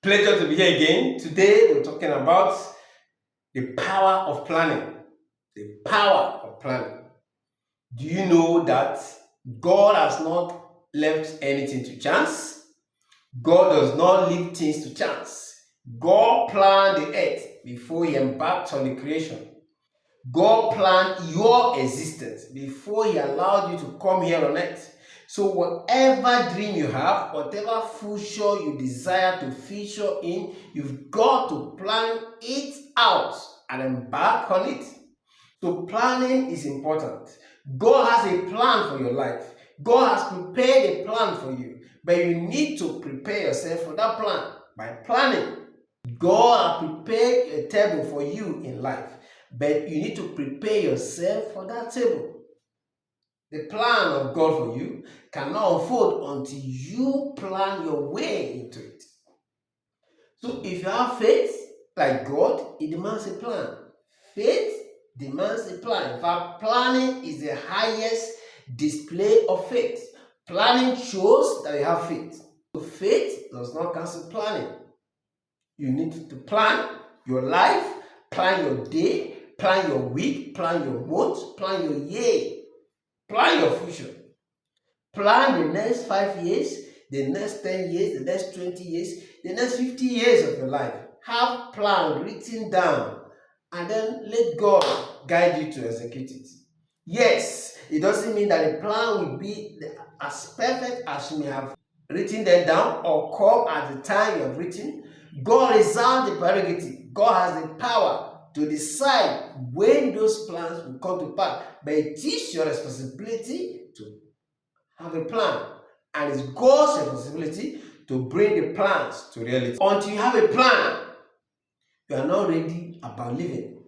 Pleasure to be here again. Today we're talking about the power of planning. The power of planning. Do you know that God has not left anything to chance? God does not leave things to chance. God planned the earth before He embarked on the creation. God planned your existence before He allowed you to come here on earth. So whatever dream you have, whatever future you desire to feature in, you've got to plan it out and embark on it. So planning is important. God has a plan for your life. God has prepared a plan for you. But you need to prepare yourself for that plan by planning. God has prepared a table for you in life, but you need to prepare yourself for that table. The plan of God for you cannot unfold until you plan your way into it. So if you have faith like God, it demands a plan. Faith demands a plan. In fact, planning is the highest display of faith. Planning shows that you have faith. So faith does not cancel planning. You need to plan your life, plan your day, plan your week, plan your month, plan your year, plan your future. Plan the next 5 years, the next 10 years, the next 20 years, the next 50 years of your life. Have plan written down and then let God guide you to execute it. Yes, it doesn't mean that the plan will be as perfect as you may have written them down or come at the time you have written. God reserves the prerogative. God has the power to decide when those plans will come to pass. But it is your responsibility to have a plan. And it's God's responsibility to bring the plans to reality. Until you have a plan, you are not ready about living.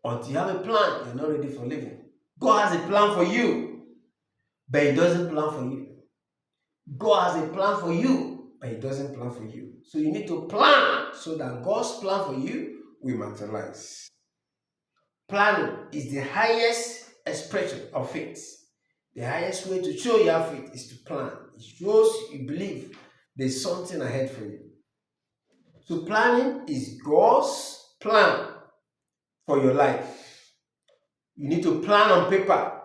Until you have a plan, you are not ready for living. God has a plan for you, but He doesn't plan for you. God has a plan for you, but He doesn't plan for you. So you need to plan so that God's plan for you will materialize. Planning is the highest expression of faith. The highest way to show you have faith is to plan. It shows you believe there's something ahead for you. So planning is God's plan for your life. You need to plan on paper.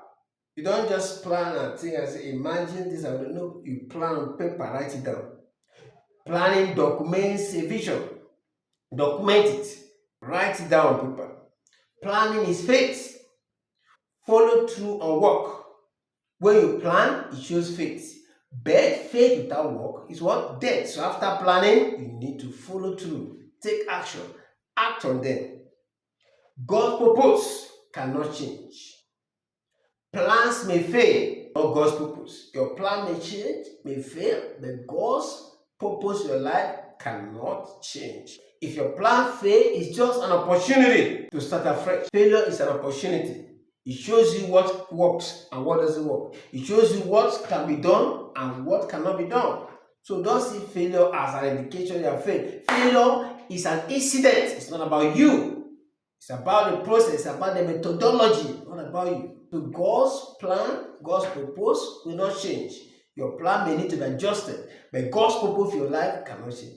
You don't just plan and think and say, imagine this. I don't know. You plan on paper, write it down. Planning documents a vision. Document it. Write it down on paper. Planning is faith. Follow through on work. When you plan, it shows faith. But faith without work is what? Dead. So after planning, you need to follow through. Take action. Act on them. God's purpose cannot change. Plans may fail, not God's purpose. Your plan may change, may fail, but God's purpose in your life cannot change. If your plan fails, it's just an opportunity to start afresh. Failure is an opportunity. It shows you what works and what doesn't work. It shows you what can be done and what cannot be done. So don't see failure as an indication you have failed. Failure is an incident. It's not about you. It's about the process. It's about the methodology, not about you. So God's plan, God's purpose will not change. Your plan may need to be adjusted, but God's purpose for your life cannot change.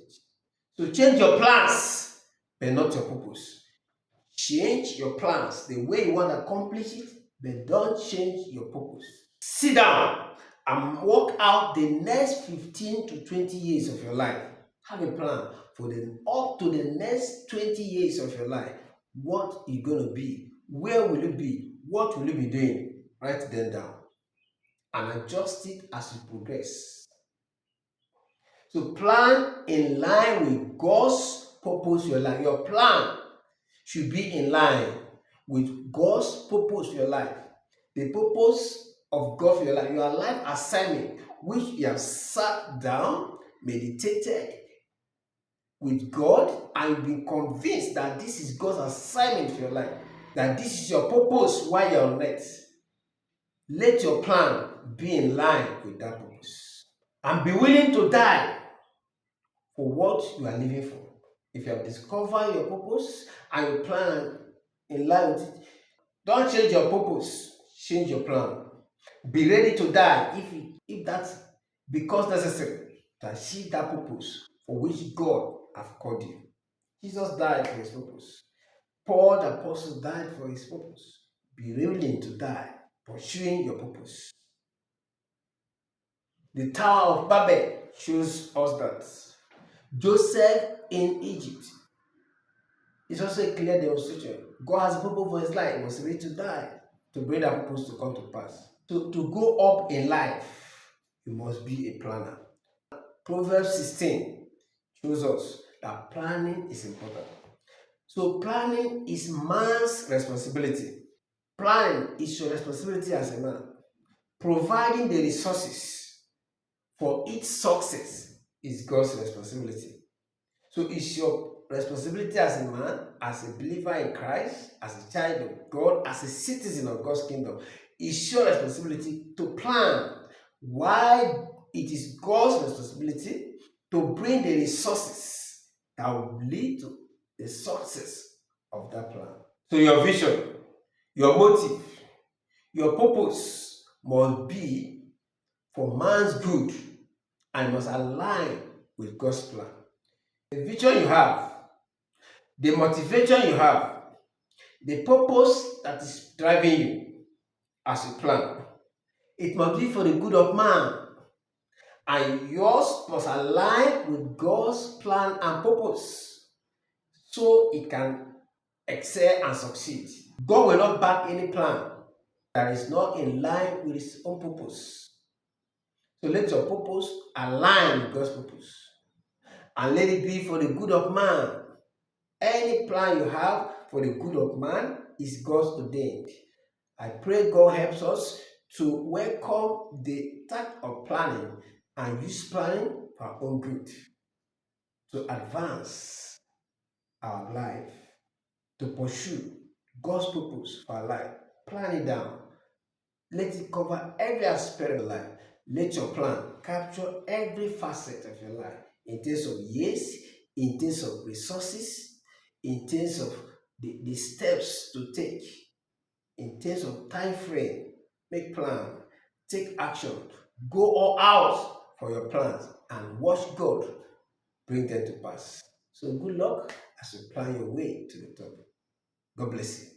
So change your plans, but not your purpose. Change your plans the way you want to accomplish it, but don't change your purpose. Sit down and work out the next 15 to 20 years of your life. Have a plan for up to the next 20 years of your life. What you're going to be, where will you be, what will you be doing? Write them down and adjust it as you progress. So plan in line with God's purpose for your life. Your plan should be in line with God's purpose for your life. The purpose of God for your life, your life assignment, which you have sat down, meditated with God, and you've been convinced that this is God's assignment for your life, that this is your purpose while you're on earth. Let your plan be in line with that purpose. And be willing to die for what you are living for. If you have discovered your purpose and you plan in line with it, don't change your purpose, change your plan. Be ready to die if that's because necessary to achieve that purpose. for which God have called you. Jesus died for his purpose. Paul the apostle died for his purpose. Be willing to die, pursuing your purpose. The Tower of Babel shows us that Joseph in Egypt is also a clear demonstration. God has a purpose for his life. He was ready to die to bring that purpose to come to pass. So to go up in life, you must be a planner. Proverbs 16 shows us that planning is important. So planning is man's responsibility. Planning is your responsibility as a man. Providing the resources for its success is God's responsibility. So it's your responsibility as a man, as a believer in Christ, as a child of God, as a citizen of God's kingdom. It's your responsibility to plan. Why it is God's responsibility to bring the resources that will lead to the success of that plan. So your vision, your motive, your purpose must be for man's good and must align with God's plan. The vision you have, the motivation you have, the purpose that is driving you as you plan, it must be for the good of man, and yours must align with God's plan and purpose so it can excel and succeed. God will not back any plan that is not in line with his own purpose. So let your purpose align with God's purpose and let it be for the good of man. Any plan you have for the good of man is God's ordained. I pray God helps us to welcome the task of planning and use planning for our own good, to advance our life, to pursue God's purpose for our life. Plan it down. Let it cover every aspect of life. Let your plan capture every facet of your life in terms of years, in terms of resources, in terms of the steps to take, in terms of time frame. Make plan, take action, go all out for your plans and watch God bring them to pass. So good luck as you plan your way to the top. God bless you.